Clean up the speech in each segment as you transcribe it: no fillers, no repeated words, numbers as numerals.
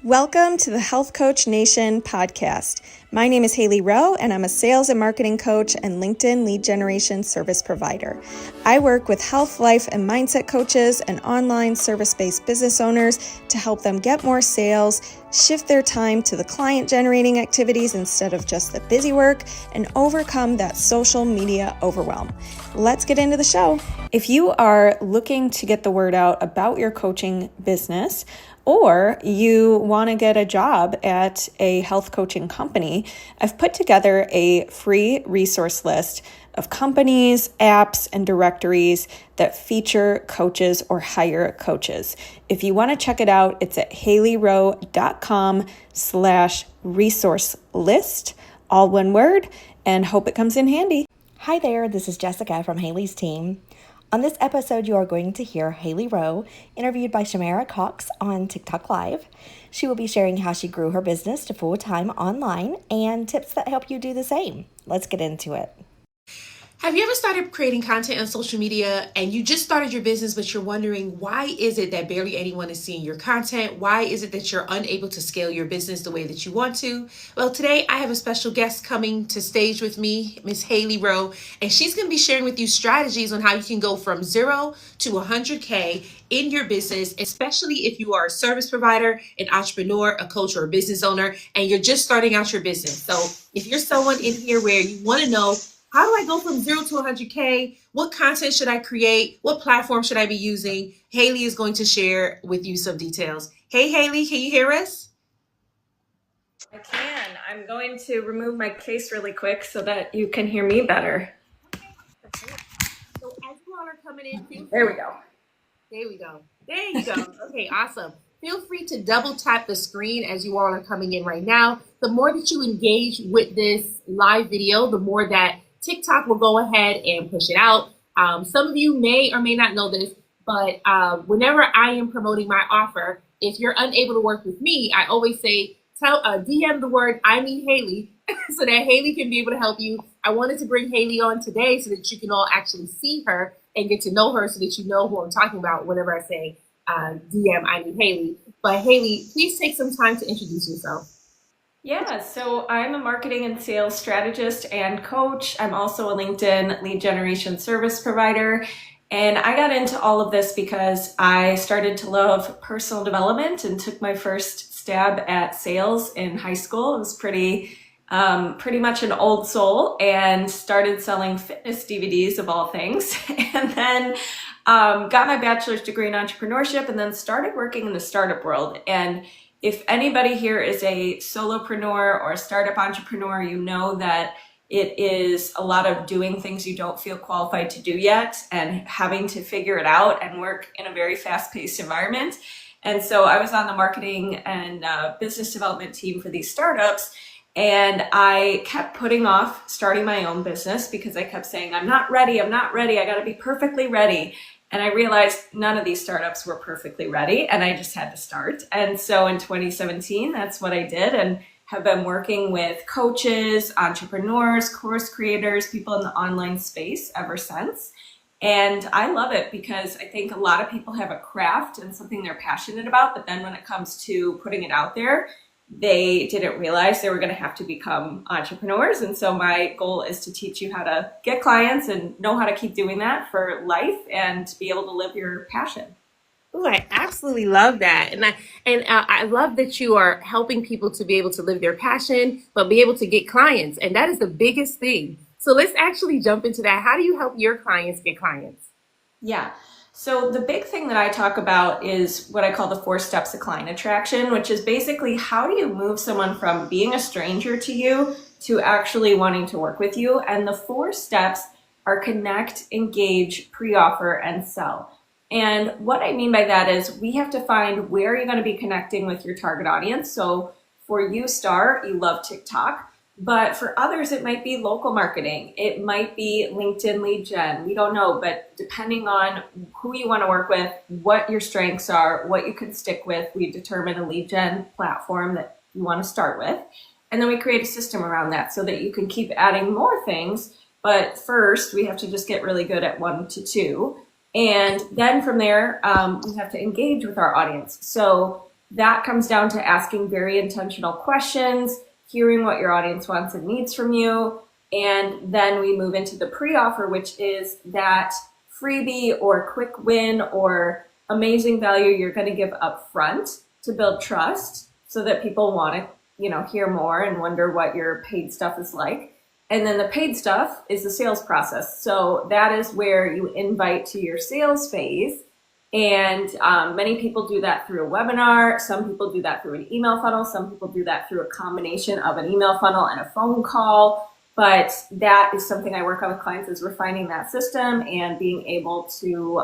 Welcome to the Health Coach Nation podcast. My name is Hailey Rowe, and I'm a sales and marketing coach and LinkedIn lead generation service provider. I work with health, life, and mindset coaches and online service-based business owners to help them get more sales, shift their time to the client-generating activities instead of just the busy work, and overcome that social media overwhelm. Let's get into the show. If you are looking to get the word out about your coaching business, or you want to get a job at a health coaching company, I've put together a free resource list of companies, apps, and directories that feature coaches or hire coaches. If you want to check it out, it's at haileyrowe.com/resource list, all one word, and hope it comes in handy. Hi there, this is Jessica from Hailey's team. On this episode, you are going to hear Hailey Rowe interviewed by Shamara Cox on TikTok Live. She will be sharing how she grew her business to full-time online and tips that help you do the same. Let's get into it. Have you ever started creating content on social media and you just started your business, but you're wondering why is it that barely anyone is seeing your content? Why is it that you're unable to scale your business the way that you want to? Well, today I have a special guest coming to stage with me, Miss Hailey Rowe, and she's going to be sharing with you strategies on how you can go from 0 to 100K in your business, especially if you are a service provider, an entrepreneur, a coach, or a business owner, and you're just starting out your business. So if you're someone in here where you want to know, how do I go from 0 to 100K? What content should I create? What platform should I be using? Hailey is going to share with you some details. Hey, Hailey, can you hear us? I can. I'm going to remove my case really quick so that you can hear me better. Okay. So as you all are coming in, There we go. There we go. There you go. Okay, awesome. Feel free to double tap the screen as you all are coming in right now. The more that you engage with this live video, the more that TikTok will go ahead and push it out. Some of you may or may not know this, but whenever I am promoting my offer, if you're unable to work with me, I always say, DM the word I need Hailey so that Hailey can be able to help you. I wanted to bring Hailey on today so that you can all actually see her and get to know her so that you know who I'm talking about whenever I say DM I need Hailey. But Hailey, please take some time to introduce yourself. Yeah, so I'm a marketing and sales strategist and coach. I'm also a LinkedIn lead generation service provider. And I got into all of this because I started to love personal development and took my first stab at sales in high school. It was pretty much an old soul, and started selling fitness DVDs of all things. And then got my bachelor's degree in entrepreneurship, and then started working in the startup world. And if anybody here is a solopreneur or a startup entrepreneur, you know that it is a lot of doing things you don't feel qualified to do yet and having to figure it out and work in a very fast-paced environment. And so I was on the marketing and business development team for these startups, and I kept putting off starting my own business because I kept saying, I'm not ready, I got to be perfectly ready. And I realized none of these startups were perfectly ready, and I just had to start. And so in 2017, that's what I did, and have been working with coaches, entrepreneurs, course creators, people in the online space ever since. And I love it because I think a lot of people have a craft and something they're passionate about, but then when it comes to putting it out there, they didn't realize they were going to have to become entrepreneurs. And so my goal is to teach you how to get clients and know how to keep doing that for life and to be able to live your passion. Oh, I absolutely love that. And I love that you are helping people to be able to live their passion, but be able to get clients. And that is the biggest thing. So let's actually jump into that. How do you help your clients get clients? Yeah. So the big thing that I talk about is what I call the 4 steps of client attraction, which is basically how do you move someone from being a stranger to you to actually wanting to work with you? And the 4 steps are connect, engage, pre-offer, and sell. And what I mean by that is we have to find where you're going to be connecting with your target audience. So for you, Star, you love TikTok. But for others, it might be local marketing. It might be LinkedIn lead gen. We don't know, but depending on who you want to work with, what your strengths are, what you can stick with, we determine a lead gen platform that you want to start with. And then we create a system around that so that you can keep adding more things. But first, we have to just get really good at 1 to 2. And then from there, we have to engage with our audience. So That comes down to asking very intentional questions, hearing what your audience wants and needs from you. And then we move into the pre-offer, which is that freebie or quick win or amazing value you're going to give up front to build trust so that people want to, hear more and wonder what your paid stuff is like. And then the paid stuff is the sales process. So that is where you invite to your sales phase. And many people do that through a webinar. Some people do that through an email funnel. Some people do that through a combination of an email funnel and a phone call. But that is something I work on with clients, is refining that system and being able to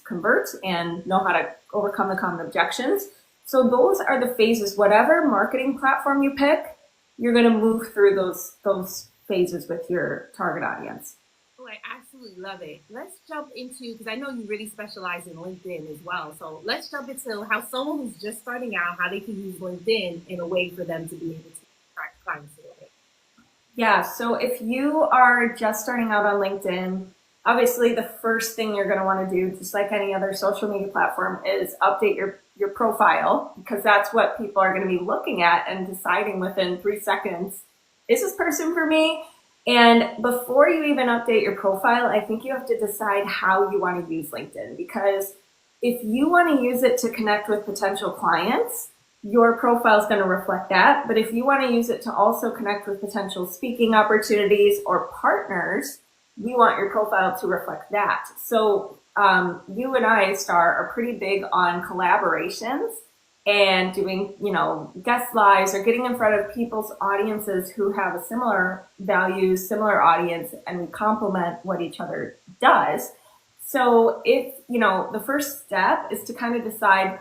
convert and know how to overcome the common objections. So those are the phases. Whatever marketing platform you pick, you're going to move through those phases with your target audience. Oh, I absolutely love it. Let's jump into, because I know you really specialize in LinkedIn as well. So let's jump into how someone who's just starting out, how they can use LinkedIn in a way for them to be able to attract clients to it. Yeah, so if you are just starting out on LinkedIn, obviously the first thing you're going to want to do, just like any other social media platform, is update your profile, because that's what people are going to be looking at and deciding within 3 seconds, is this person for me? And before you even update your profile, I think you have to decide how you want to use LinkedIn, because if you want to use it to connect with potential clients, your profile is going to reflect that. But if you want to use it to also connect with potential speaking opportunities or partners, we want your profile to reflect that. So you and I, Star, are pretty big on collaborations and doing, guest lives or getting in front of people's audiences who have a similar values, similar audience, and we complement what each other does. So if, the first step is to kind of decide,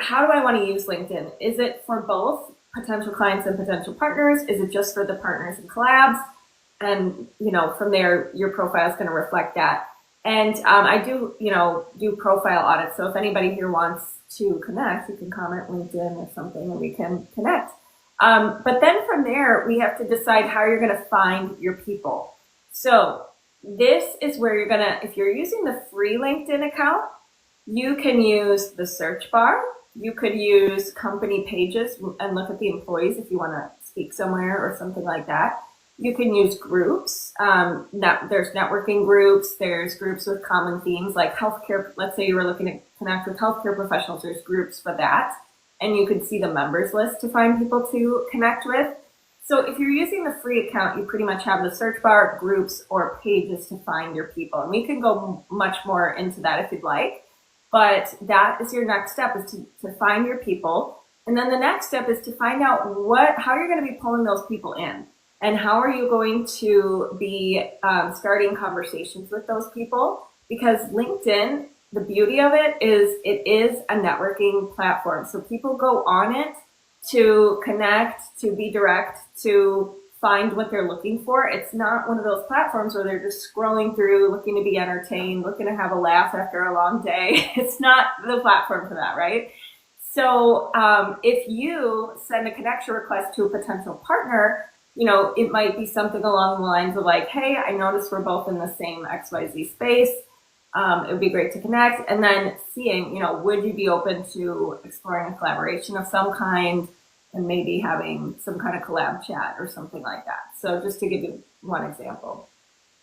how do I want to use LinkedIn? Is it for both potential clients and potential partners? Is it just for the partners and collabs? And, from there, your profile is going to reflect that. And I do, do profile audits. So if anybody here wants to connect, you can comment LinkedIn or something and we can connect. But then from there, we have to decide how you're going to find your people. So this is where you're going to, if you're using the free LinkedIn account, you can use the search bar. You could use company pages and look at the employees if you want to speak somewhere or something like that. You can use groups. There's networking groups. There's groups with common themes like healthcare. Let's say you were looking to connect with healthcare professionals. There's groups for that. And you could see the members list to find people to connect with. So if you're using the free account, you pretty much have the search bar, groups, or pages to find your people. And we can go much more into that if you'd like. But that is your next step, is to find your people. And then the next step is to find out how you're going to be pulling those people in. And how are you going to be starting conversations with those people? Because LinkedIn, the beauty of it is a networking platform. So people go on it to connect, to be direct, to find what they're looking for. It's not one of those platforms where they're just scrolling through, looking to be entertained, looking to have a laugh after a long day. It's not the platform for that, right? So if you send a connection request to a potential partner, it might be something along the lines of like, hey, I noticed we're both in the same XYZ space. It would be great to connect. And then seeing, would you be open to exploring a collaboration of some kind and maybe having some kind of collab chat or something like that. So just to give you one example.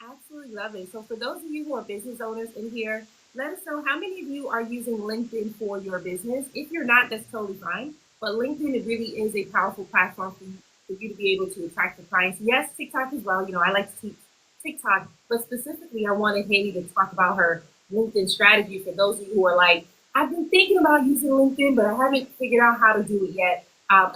Absolutely love it. So for those of you who are business owners in here, let us know how many of you are using LinkedIn for your business. If you're not, that's totally fine. But LinkedIn, it really is a powerful platform for you to be able to attract the clients. Yes, TikTok as well. I like to teach TikTok, but specifically, I wanted Hailey to talk about her LinkedIn strategy for those of you who are like, I've been thinking about using LinkedIn, but I haven't figured out how to do it yet.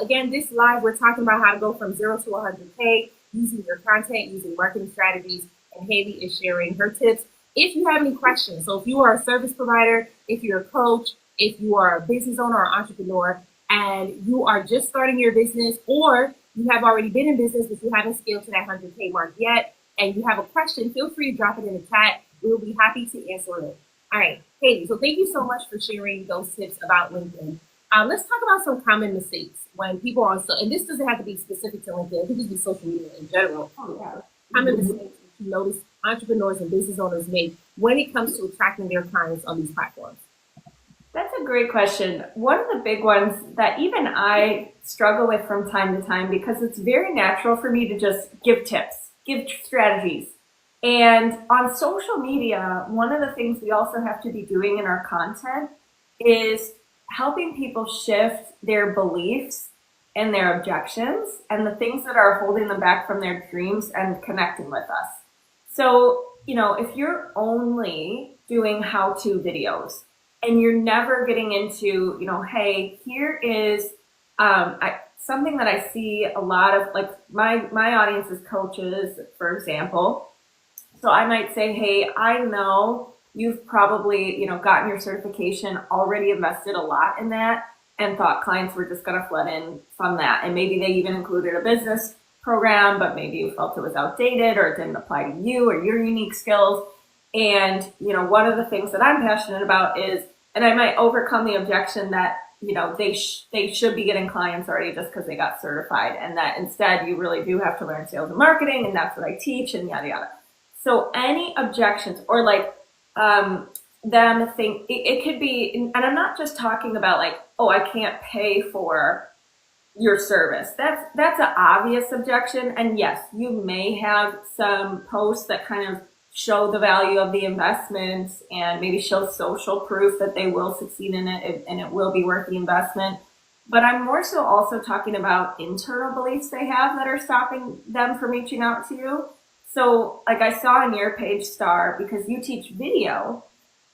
Again, this live, we're talking about how to go from 0 to 100K using your content, using marketing strategies, and Hailey is sharing her tips. If you have any questions, so if you are a service provider, if you're a coach, if you are a business owner or entrepreneur, and you are just starting your business, or you have already been in business, but you haven't scaled to that 100K mark yet, and you have a question, feel free to drop it in the chat. We'll be happy to answer it. All right, Hailey, so thank you so much for sharing those tips about LinkedIn. Let's talk about some common mistakes when people are on, and this doesn't have to be specific to LinkedIn, it could just be social media in general. Common mistakes that you notice entrepreneurs and business owners make when it comes to attracting their clients on these platforms. That's a a great question. One of the big ones that even I struggle with from time to time, because it's very natural for me to just give tips, give strategies. And on social media, one of the things we also have to be doing in our content is helping people shift their beliefs and their objections and the things that are holding them back from their dreams and connecting with us. So, if you're only doing how-to videos and you're never getting into, hey, here is something that I see a lot of, like my audience is coaches, for example. So I might say, hey, I know you've probably, gotten your certification, already invested a lot in that, and thought clients were just going to flood in from that. And maybe they even included a business program, but maybe you felt it was outdated or it didn't apply to you or your unique skills. And, one of the things that I'm passionate about is, and I might overcome the objection that, they should be getting clients already just because they got certified, and that instead you really do have to learn sales and marketing, and that's what I teach, and yada, yada. So any objections, or like them think, it could be, and I'm not just talking about like, oh, I can't pay for your service. That's an obvious objection. And yes, you may have some posts that kind of show the value of the investment and maybe show social proof that they will succeed in it and it will be worth the investment. But I'm more so also talking about internal beliefs they have that are stopping them from reaching out to you. So like I saw on your page, Star, because you teach video,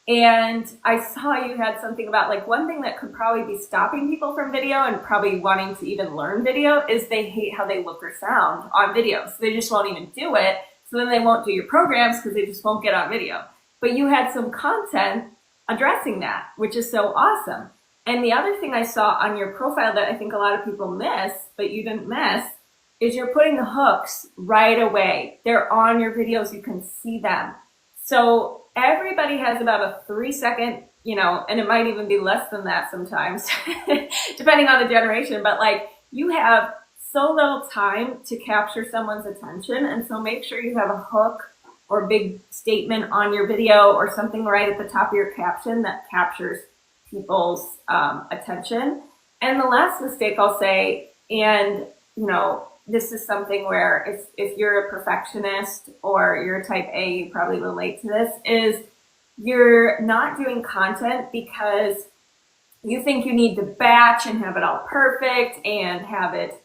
and I saw you had something about like one thing that could probably be stopping people from video and probably wanting to even learn video is they hate how they look or sound on video. So they just won't even do it. So then they won't do your programs because they just won't get on video. But you had some content addressing that, which is so awesome. And the other thing I saw on your profile that I think a lot of people miss, but you didn't miss, is you're putting the hooks right away. They're on your videos. You can see them. So everybody has about a 3-second, and it might even be less than that sometimes, depending on the generation. But like you have so little time to capture someone's attention. And so make sure you have a hook or big statement on your video or something right at the top of your caption that captures people's attention. And the last mistake I'll say, and this is something where if you're a perfectionist or you're a type A, you probably relate to this, is you're not doing content because you think you need to batch and have it all perfect and have it,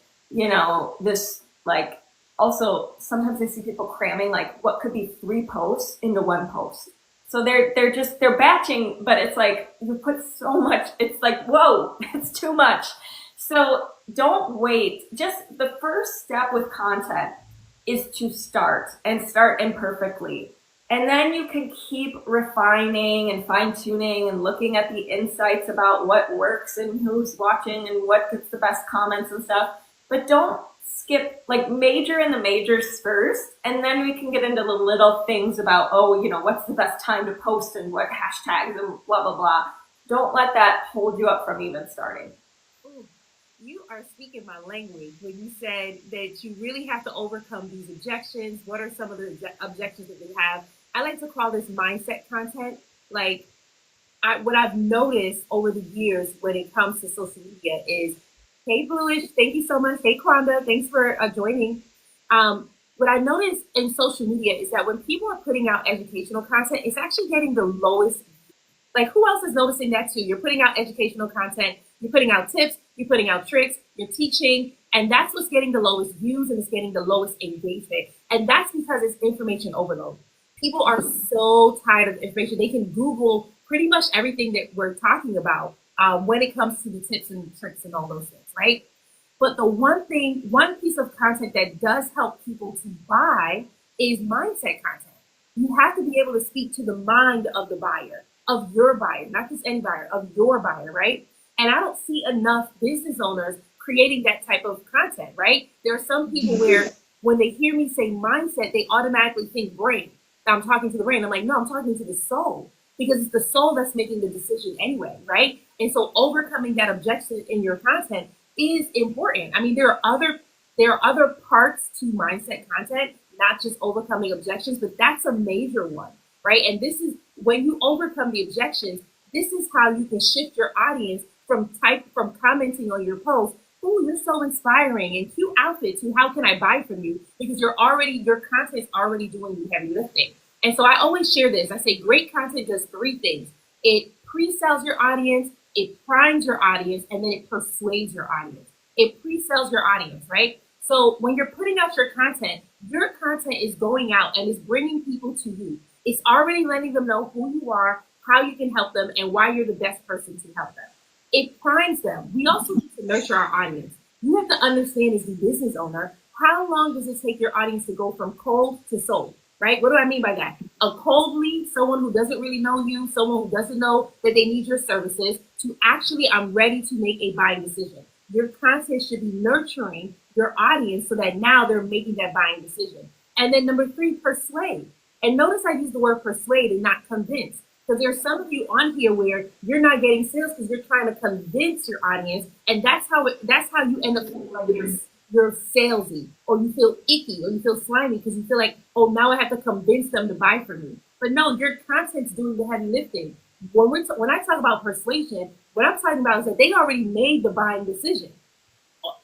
this like, also sometimes I see people cramming like what could be 3 posts into 1 post. So they're batching, but it's like you put so much, it's like, whoa, it's too much. So don't wait. Just the first step with content is to start imperfectly. And then you can keep refining and fine tuning and looking at the insights about what works and who's watching and what gets the best comments and stuff. But don't skip, like major in the majors first. And then we can get into the little things about, what's the best time to post and what hashtags and blah, blah, blah. Don't let that hold you up from even starting. You are speaking my language when you said that you really have to overcome these objections. What are some of the objections that they have? I like to call this mindset content. Like what I've noticed over the years when it comes to social media is, hey, Bluish, thank you so much. Hey, Kwanda, thanks for joining. What I noticed in social media is that when people are putting out educational content, it's actually getting the lowest. Like who else is noticing that too? You're putting out educational content, you're putting out tips, you're putting out tricks, you're teaching, and that's what's getting the lowest views and it's getting the lowest engagement. And that's because it's information overload. People are so tired of information. They can Google pretty much everything that we're talking about when it comes to the tips and tricks and all those things, right? But the one piece of content that does help people to buy is mindset content. You have to be able to speak to the mind of the buyer, of your buyer, not just any buyer, of your buyer, right? And I don't see enough business owners creating that type of content, right? There are some people where when they hear me say mindset, they automatically think brain. I'm talking to the brain. I'm like, no, I'm talking to the soul because it's the soul that's making the decision anyway, right? And so overcoming that objection in your content is important. I mean, there are other parts to mindset content, not just overcoming objections, but that's a major one, right? And this is when you overcome the objections, This is how you can shift your audience from commenting on your post, oh, you're so inspiring and cute outfit, to how can I buy from you? Because your content's already doing the heavy lifting. And so I always share this. I say great content does three things. It pre-sells your audience, it primes your audience, and then it persuades your audience. It pre-sells your audience, right? So when you're putting out your content is going out and is bringing people to you. It's already letting them know who you are, how you can help them, and why you're the best person to help them. It primes them. We also need to nurture our audience. You have to understand, as the business owner, how long does it take your audience to go from cold to sold, right? What do I mean by that? A cold lead, someone who doesn't really know you, someone who doesn't know that they need your services, to actually, I'm ready to make a buying decision. Your content should be nurturing your audience so that now they're making that buying decision. And then number three, persuade. And notice I use the word persuade and not convince. Because there's some of you on here where you're not getting sales because you're trying to convince your audience, and that's how you end up feeling like you're salesy, or you feel icky, or you feel slimy because you feel like, oh, now I have to convince them to buy from me. But no, your content's doing the heavy lifting. When I talk about persuasion, what I'm talking about is that they already made the buying decision.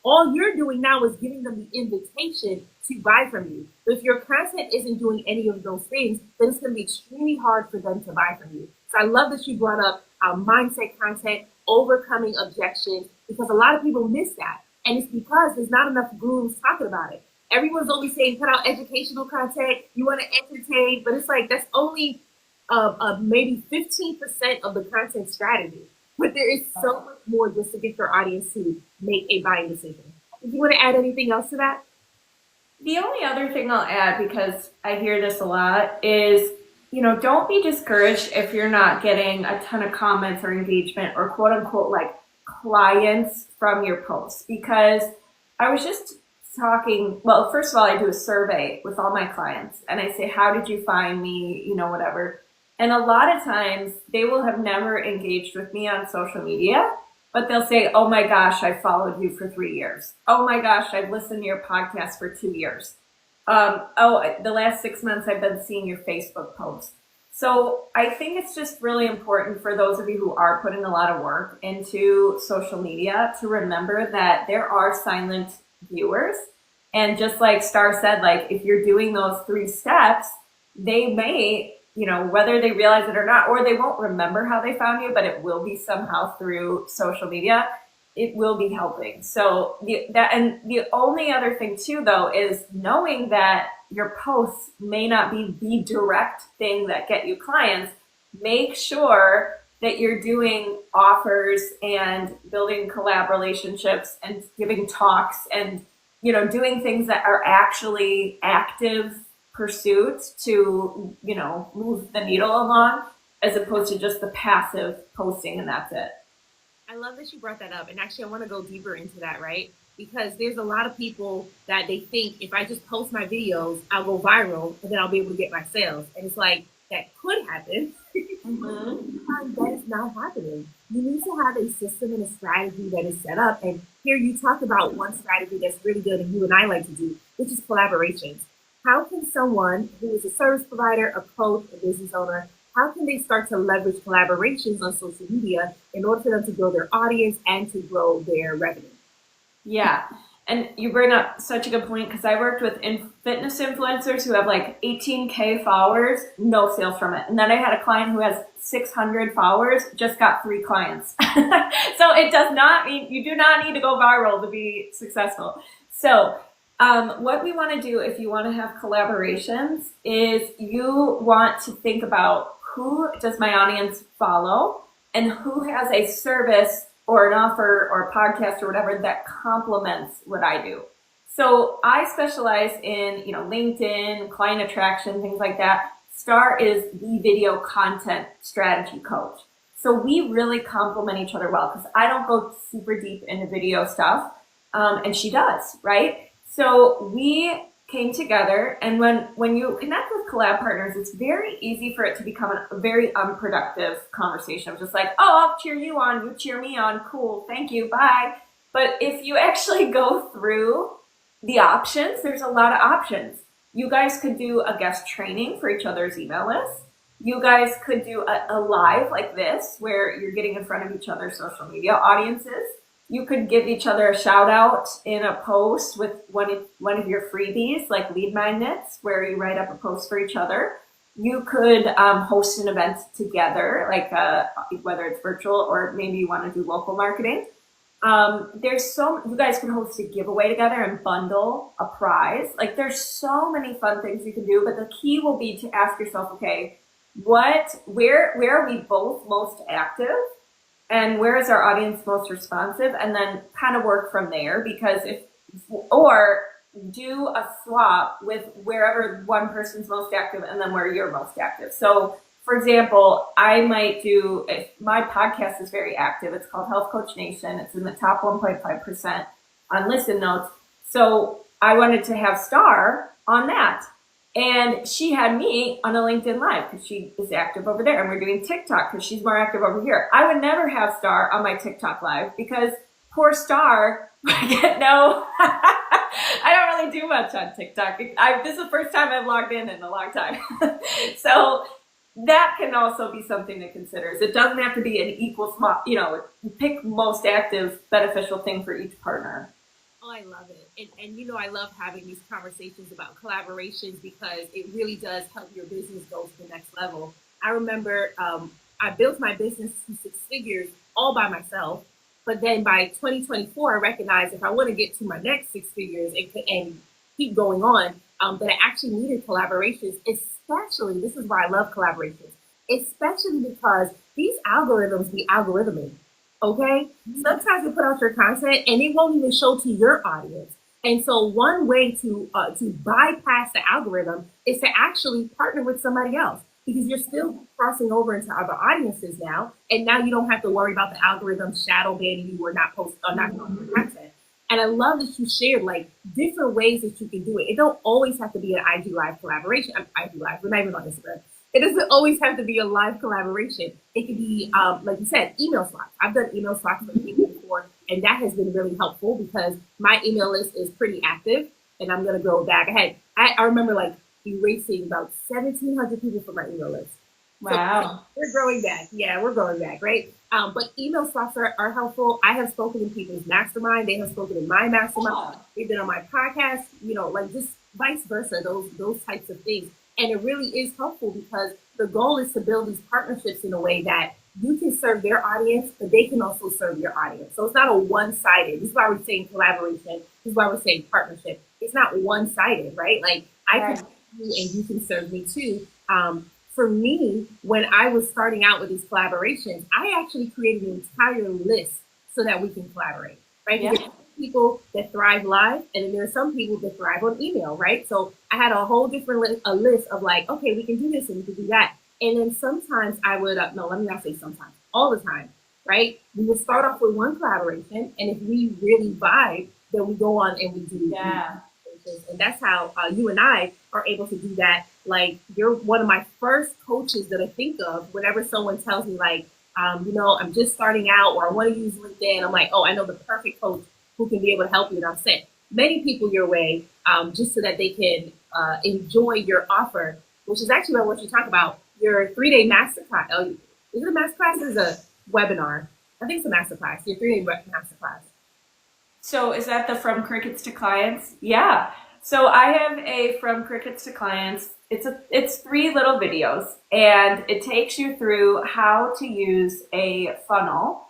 All you're doing now is giving them the invitation to buy from you. But if your content isn't doing any of those things, then it's going to be extremely hard for them to buy from you. So I love that you brought up mindset content, overcoming objections, because a lot of people miss that. And it's because there's not enough gurus talking about it. Everyone's only saying put out educational content, you want to entertain, but it's like that's only maybe 15% of the content strategy. But there is so much more just to get your audience to make a buying decision. Do you want to add anything else to that? The only other thing I'll add, because I hear this a lot, is, don't be discouraged if you're not getting a ton of comments or engagement or quote unquote like clients from your posts. Because I was just talking, well, first of all, I do a survey with all my clients and I say, how did you find me? Whatever. And a lot of times they will have never engaged with me on social media, but they'll say, oh my gosh, I followed you for 3 years. Oh my gosh, I've listened to your podcast for 2 years. The last 6 months I've been seeing your Facebook posts. So I think it's just really important for those of you who are putting a lot of work into social media to remember that there are silent viewers. And just like Star said, like if you're doing those 3 steps, they may, whether they realize it or not, or they won't remember how they found you, but it will be somehow through social media. It will be helping. So the only other thing too, though, is knowing that your posts may not be the direct thing that get you clients. Make sure that you're doing offers and building collab relationships and giving talks and, doing things that are actually active pursuit to, move the needle along, as opposed to just the passive posting and that's it. I love that you brought that up. And actually, I want to go deeper into that, right? Because there's a lot of people that they think if I just post my videos, I'll go viral and then I'll be able to get my sales. And it's like, that could happen. Mm-hmm. That is not happening. You need to have a system and a strategy that is set up. And here you talk about one strategy that's really good and you and I like to do, which is collaborations. How can someone who is a service provider, a coach, a business owner, how can they start to leverage collaborations on social media in order for them to grow their audience and to grow their revenue? Yeah. And you bring up such a good point, because I worked with fitness influencers who have like 18K followers, no sales from it. And then I had a client who has 600 followers, just got 3 clients. So it does not mean, you do not need to go viral to be successful. So what we want to do if you want to have collaborations is you want to think about who does my audience follow and who has a service or an offer or a podcast or whatever that complements what I do. So I specialize in, LinkedIn, client attraction, things like that. Star is the video content strategy coach. So we really complement each other well, because I don't go super deep into video stuff, and she does, right? So we came together, and when you connect with collab partners, it's very easy for it to become a very unproductive conversation of just like, oh, I'll cheer you on, you cheer me on, cool, thank you, bye. But if you actually go through the options, there's a lot of options. You guys could do a guest training for each other's email list. you guys could do a live like this where you're getting in front of each other's social media audiences. You could give each other a shout out in a post with one of your freebies, like lead magnets, where you write up a post for each other. You could host an event together, like whether it's virtual or maybe you want to do local marketing. You guys can host a giveaway together and bundle a prize. Like there's so many fun things you can do, but the key will be to ask yourself, okay, where are we both most active? And where is our audience most responsive? And then kind of work from there, because or do a swap with wherever one person's most active and then where you're most active. So for example, I might do, if my podcast is very active, it's called Health Coach Nation. It's in the top 1.5% on listen notes. So I wanted to have Star on that. And she had me on a LinkedIn Live because she is active over there. And we're doing TikTok because she's more active over here. I would never have Star on my TikTok Live because poor Star, I don't really do much on TikTok. This is the first time I've logged in a long time. So that can also be something to consider. It doesn't have to be an equal, pick most active, beneficial thing for each partner. Oh, I love it. And I love having these conversations about collaborations because it really does help your business go to the next level. I remember I built my business to 6 figures all by myself. But then by 2024, I recognized if I want to get to my next 6 figures and keep going on, that I actually needed collaborations, especially, this is why I love collaborations, especially because these algorithms be algorithmic. Okay, sometimes you put out your content and it won't even show to your audience. And so one way to bypass the algorithm is to actually partner with somebody else, because you're still crossing over into other audiences now. And now you don't have to worry about the algorithm shadow banning you or not posting your content. And I love that you shared like different ways that you can do it. It don't always have to be an IG Live collaboration. IG Live, we're not even on Instagram. It doesn't always have to be a live collaboration. It could be, like you said, email slots. I've done email slots for people before, and that has been really helpful because my email list is pretty active, and I'm going to go back ahead. I remember like erasing about 1,700 people from my email list. Wow. So we're growing back. Yeah, we're growing back, right? But email slots are helpful. I have spoken in people's mastermind. They have spoken in my mastermind. They've been on my podcast, like just vice versa, those types of things. And it really is helpful because the goal is to build these partnerships in a way that you can serve their audience, but they can also serve your audience. So it's not a one-sided. This is why we're saying collaboration. This is why we're saying partnership. It's not one-sided, right? Like I can serve you and you can serve me too. For me, when I was starting out with these collaborations, I actually created an entire list so that we can collaborate, right? Yeah. There's people that thrive live, and then there are some people that thrive on email, right? So I had a whole different list of like, okay, we can do this and we can do that. And then sometimes I would, no, let me not say sometimes, all the time, right? We would start off with one collaboration, and if we really vibe, then we go on and we do and that's how you and I are able to do that. Like you're one of my first coaches that I think of whenever someone tells me like, I'm just starting out or I want to use LinkedIn. I'm like, oh, I know the perfect coach who can be able to help you. And I've sent many people your way just so that they can enjoy your offer, which is actually what you talk about, your 3-day masterclass. Oh, is it a masterclass or is it a webinar? I think it's a masterclass, your 3-day masterclass. So is that the From Crickets to Clients? Yeah. So I have a From Crickets to Clients. It's 3 little videos, and it takes you through how to use a funnel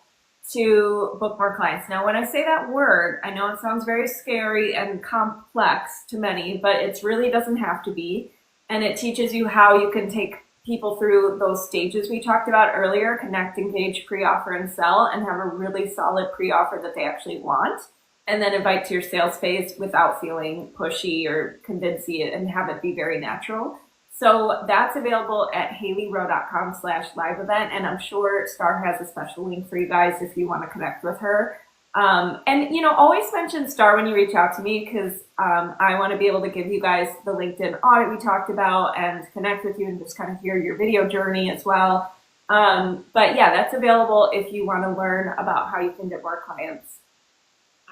to book more clients. Now, when I say that word, I know it sounds very scary and complex to many, but it really doesn't have to be. And it teaches you how you can take people through those stages we talked about earlier: connect, engage, pre-offer, and sell, and have a really solid pre-offer that they actually want. And then invite to your sales phase without feeling pushy or convincing it, and have it be very natural. So that's available at haileyrowe.com/live event. And I'm sure Star has a special link for you guys if you want to connect with her. And always mention Star when you reach out to me, because I want to be able to give you guys the LinkedIn audit we talked about and connect with you and just kind of hear your video journey as well. But yeah, that's available if you want to learn about how you can get more clients.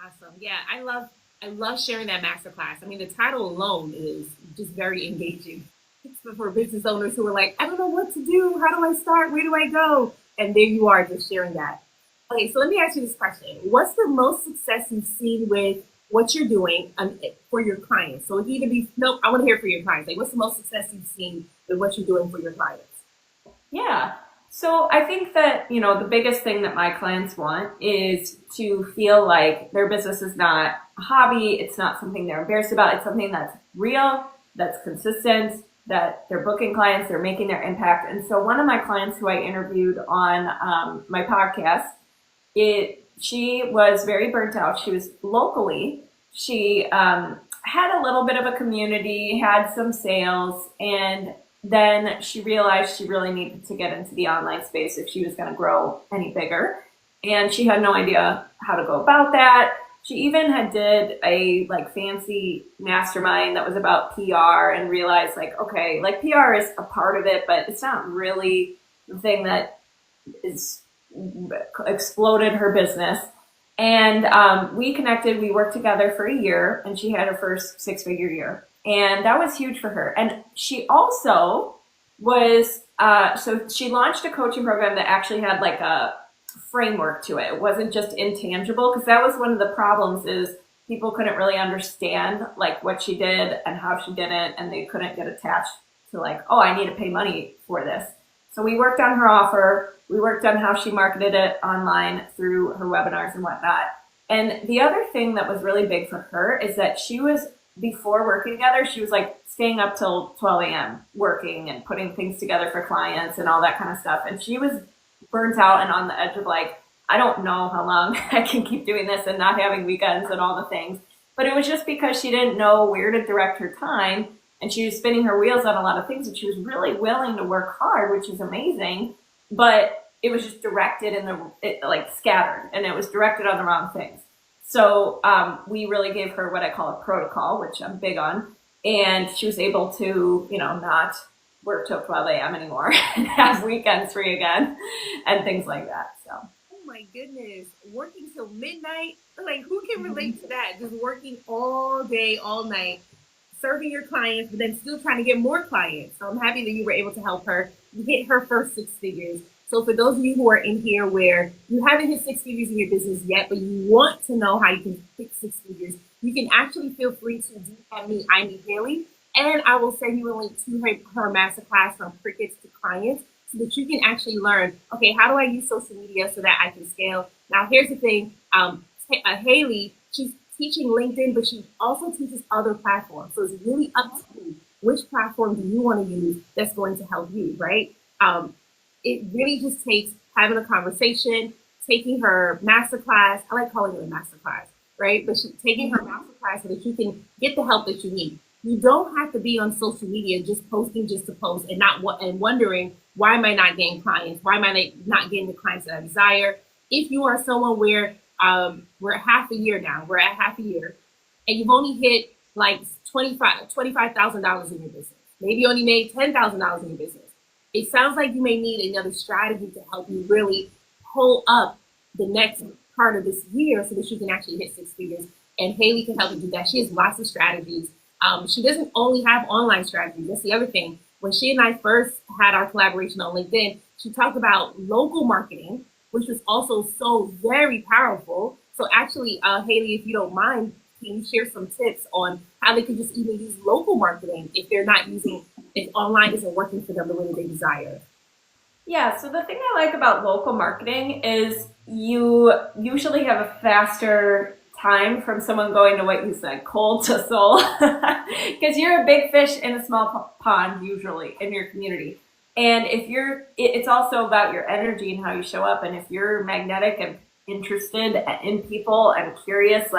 Awesome. Yeah, I love sharing that masterclass. I mean, the title alone is just very engaging. for business owners who are like, I don't know what to do. How do I start? Where do I go? And there you are just sharing that. Okay, so let me ask you this question. What's the most success you've seen with what you're doing for your clients? So it can either be, no, I want to hear for your clients. Like, what's the most success you've seen with what you're doing for your clients? Yeah. So I think that, the biggest thing that my clients want is to feel like their business is not a hobby. It's not something they're embarrassed about. It's something that's real, that's consistent, that they're booking clients, they're making their impact. And so one of my clients who I interviewed on my podcast, she was very burnt out. She was locally. She had a little bit of a community, had some sales, and then she realized she really needed to get into the online space if she was going to grow any bigger. And she had no idea how to go about that. She even did a fancy mastermind that was about PR and realized okay, PR is a part of it, but it's not really the thing that is exploded her business. And we connected, we worked together for a year, and she had her first 6-figure year. And that was huge for her. And she also was, so she launched a coaching program that actually had a framework to it. It wasn't just intangible, because that was one of the problems is people couldn't really understand what she did and how she did it. And they couldn't get attached to oh, I need to pay money for this. So we worked on her offer. We worked on how she marketed it online through her webinars and whatnot. And the other thing that was really big for her is that she was, before working together, she was staying up till 12 a.m. working and putting things together for clients and all that kind of stuff. And she was burnt out and on the edge of I don't know how long I can keep doing this and not having weekends and all the things. But it was just because she didn't know where to direct her time. And she was spinning her wheels on a lot of things, and she was really willing to work hard, which is amazing. But it was just directed scattered, and it was directed on the wrong things. So we really gave her what I call a protocol, which I'm big on. And she was able to, not work till 12 a.m. anymore and have weekends free again and things like that. So. Oh my goodness. Working till midnight? Who can relate to that? Just working all day, all night, serving your clients, but then still trying to get more clients. So I'm happy that you were able to help her hit her first 6 figures. So for those of you who are in here where you haven't hit 6 figures in your business yet, but you want to know how you can hit 6 figures, you can actually feel free to DM me, I need Hailey, and I will send you a link to her masterclass from crickets to clients so that you can actually learn, okay, how do I use social media so that I can scale? Now, here's the thing. Hailey, she's teaching LinkedIn, but she also teaches other platforms. So it's really up to you. Which platform do you want to use that's going to help you, right? It really just takes having a conversation, taking her masterclass. I like calling it a masterclass, right? But taking her masterclass so that you can get the help that you need. You don't have to be on social media just posting just to post and wondering, why am I not getting clients? Why am I not getting the clients that I desire? If you are someone where we're at half a year now, and you've only hit $25,000 in your business. Maybe you only made $10,000 in your business. It sounds like you may need another strategy to help you really pull up the next part of this year so that you can actually hit 6 figures. And Hailey can help you do that. She has lots of strategies. She doesn't only have online strategies. That's the other thing. When she and I first had our collaboration on LinkedIn, she talked about local marketing, which was also so very powerful. So actually, Hailey, if you don't mind, can you share some tips on how they could just even use local marketing if online isn't working for them the way that they desire? Yeah, so the thing I like about local marketing is you usually have a faster time from someone going to what you said, cold to soul, because you're a big fish in a small pond usually in your community. And it's also about your energy and how you show up. And if you're magnetic and interested in people and curious,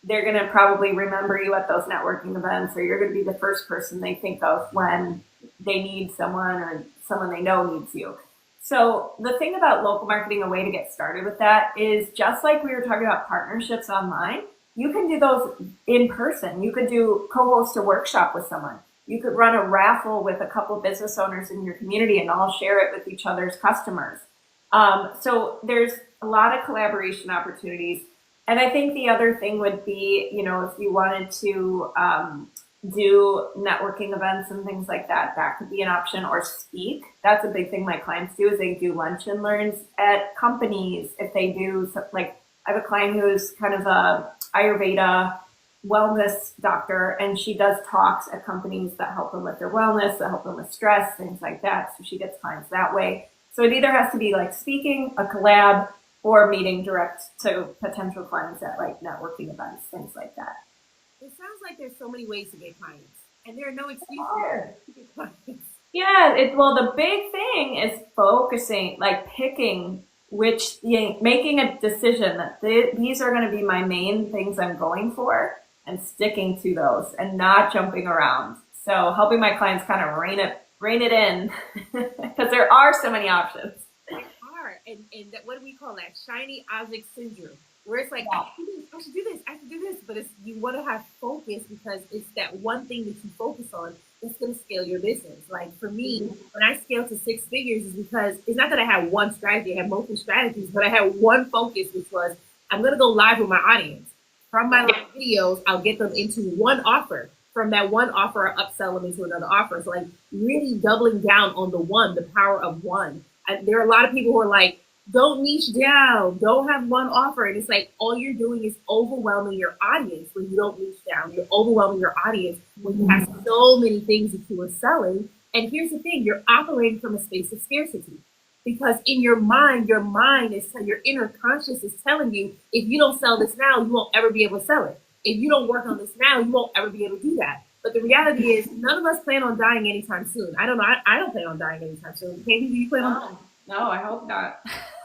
they're going to probably remember you at those networking events, or you're going to be the first person they think of when they need someone or someone they know needs you. So the thing about local marketing, a way to get started with that is just like we were talking about partnerships online, you can do those in person. You could co-host a workshop with someone. You could run a raffle with a couple of business owners in your community and all share it with each other's customers. So there's a lot of collaboration opportunities. And I think the other thing would be, if you wanted to do networking events and things like that. That could be an option, or speak. That's a big thing my clients do, is they do lunch and learns at companies. If they do, like, I have a client who's kind of a Ayurveda wellness doctor, and she does talks at companies that help them with their wellness, that help them with stress, things like that. So she gets clients that way. So it either has to be like speaking, a collab, or meeting direct to potential clients at like networking events, things like that. It sounds like there's so many ways to get clients, and there are no excuses to get clients. Yeah, well, the big thing is focusing, like picking making a decision that these are going to be my main things I'm going for, and sticking to those and not jumping around. So helping my clients kind of rein it in because there are so many options. There are, and that, what do we call that? Shiny object syndrome, where it's like, Yeah. I should do this, I should do this, but it's, you want to have focus, because it's that one thing that you focus on that's going to scale your business. Like for me, when I scaled to 6 figures, is because it's not that I had one strategy, I had multiple strategies, but I had one focus, which was, I'm going to go live with my audience. From my live videos, I'll get them into one offer. From that one offer, I'll upsell them into another offer. So like really doubling down on the power of one. There are a lot of people who are like, don't niche down, don't have one offer. And it's like, all you're doing is overwhelming your audience when you don't niche down. You're overwhelming your audience when you have so many things that you are selling. And here's the thing, you're operating from a space of scarcity. Because in your mind is, your inner conscious is telling you, if you don't sell this now, you won't ever be able to sell it. If you don't work on this now, you won't ever be able to do that. But the reality is, none of us plan on dying anytime soon. I don't know. I don't plan on dying anytime soon. Katie, do you plan on dying? No, I hope not.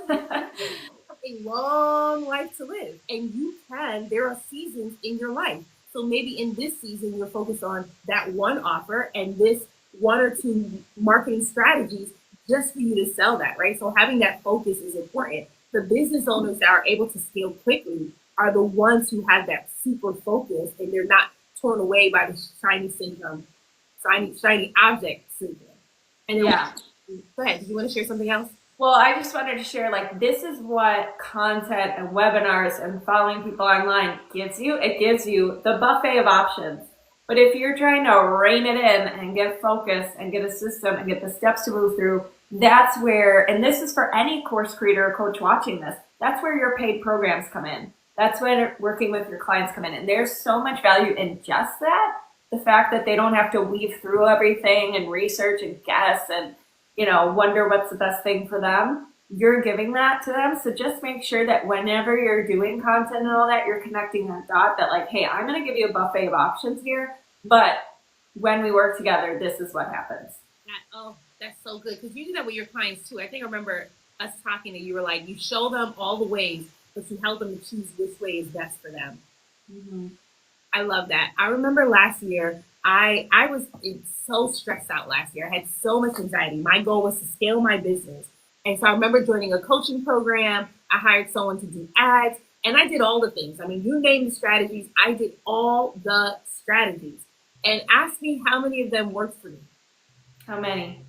A long life to live, and you can. There are seasons in your life. So maybe in this season, you're focused on that one offer and this one or two marketing strategies just for you to sell that, right? So having that focus is important. The business owners that are able to scale quickly are the ones who have that super focus, and they're not torn away by the shiny syndrome, shiny object syndrome. And then, Yeah. Go ahead. Did you want to share something else? Well, I just wanted to share, like, this is what content and webinars and following people online gives you. It gives you the buffet of options. But if you're trying to rein it in and get focused and get a system and get the steps to move through, that's where, and this is for any course creator or coach watching this, that's where your paid programs come in. That's when working with your clients come in. And there's so much value in just that. The fact that they don't have to weave through everything and research and guess and, wonder what's the best thing for them. You're giving that to them. So just make sure that whenever you're doing content and all that, you're connecting that dot that, like, hey, I'm going to give you a buffet of options here, but when we work together, this is what happens. That's so good. Because you do that with your clients too. I think I remember us talking and you were like, you show them all the ways, but you help them to choose which way is best for them. Mm-hmm. I love that. I remember last year, I was so stressed out last year. I had so much anxiety. My goal was to scale my business. And so I remember joining a coaching program. I hired someone to do ads, and I did all the things. I mean, you name the strategies. I did all the strategies. And ask me how many of them worked for me. How many?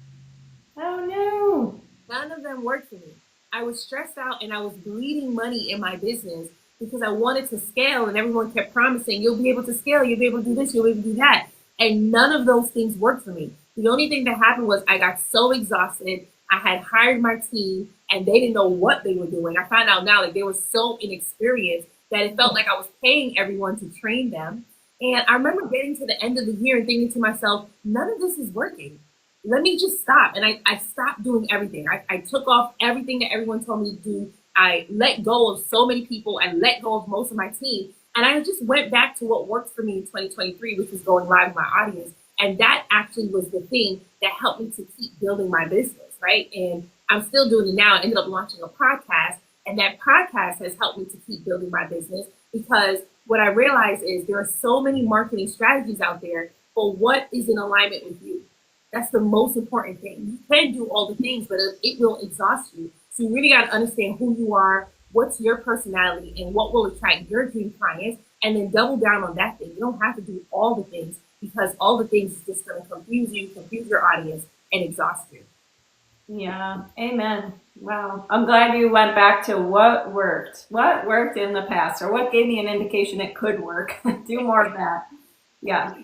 Oh, no. None of them worked for me. I was stressed out and I was bleeding money in my business because I wanted to scale, and everyone kept promising, you'll be able to scale, you'll be able to do this, you'll be able to do that. And none of those things worked for me. The only thing that happened was I got so exhausted. I had hired my team and they didn't know what they were doing. I found out now that they were so inexperienced that it felt like I was paying everyone to train them. And I remember getting to the end of the year and thinking to myself, none of this is working. Let me just stop. And I stopped doing everything. I took off everything that everyone told me to do. I let go of so many people. I let go of most of my team. And I just went back to what worked for me in 2023, which was going live with my audience. And that actually was the thing that helped me to keep building my business, right? And I'm still doing it now. I ended up launching a podcast. And that podcast has helped me to keep building my business, because what I realized is there are so many marketing strategies out there, but what is in alignment with you? That's the most important thing. You can do all the things, but it will exhaust you. So you really got to understand who you are, what's your personality, and what will attract your dream clients, and then double down on that thing. You don't have to do all the things, because all the things is just going to confuse you, confuse your audience, and exhaust you. Yeah, amen. Wow. I'm glad you went back to what worked in the past, or what gave me an indication it could work. Do more of that. Yeah.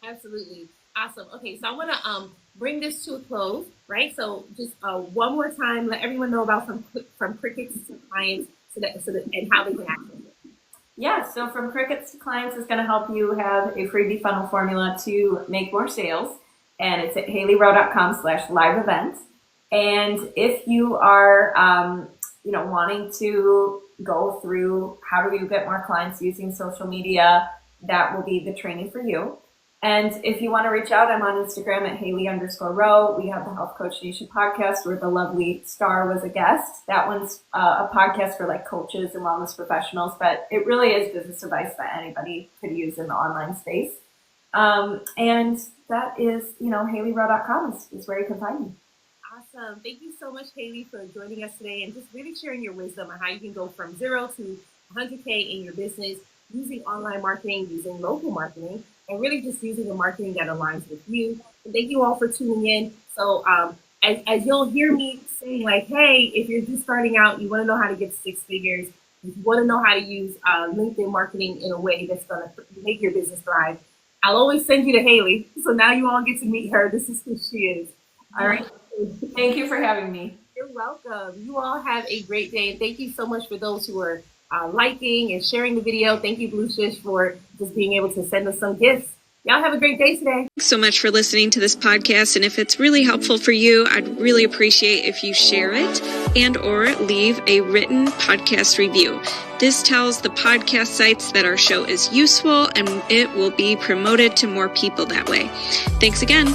Absolutely. Awesome. Okay, so I want to bring this to a close, right? So just one more time, let everyone know about from crickets to clients, so that and how they can access it. Yeah, so from Crickets to Clients is going to help you have a freebie funnel formula to make more sales. And it's at haileyrowe.com/live events. And if you are, wanting to go through how do you get more clients using social media, that will be the training for you. And if you want to reach out, I'm on Instagram at Hailey_Rowe. We have the Health Coach Nation podcast where the lovely Star was a guest. That one's a podcast for like coaches and wellness professionals, but it really is business advice that anybody could use in the online space. And that is, HaileyRowe.com is where you can find me. Awesome. Thank you so much, Hailey, for joining us today and just really sharing your wisdom on how you can go from 0 to 100K in your business using online marketing, using local marketing, and really just using the marketing that aligns with you. And thank you all for tuning in. So as you'll hear me saying, like, hey, if you're just starting out, you want to know how to get 6 figures, if you want to know how to use LinkedIn marketing in a way that's going to make your business thrive, I'll always send you to Hailey. So now you all get to meet her. This is who she is. All right. Thank you for having me. You're welcome. You all have a great day. And thank you so much for those who are liking and sharing the video. Thank you, Blue Shish, for just being able to send us some gifts. Y'all have a great day today. Thanks so much for listening to this podcast. And if it's really helpful for you, I'd really appreciate if you share it and or leave a written podcast review. This tells the podcast sites that our show is useful and it will be promoted to more people that way. Thanks again.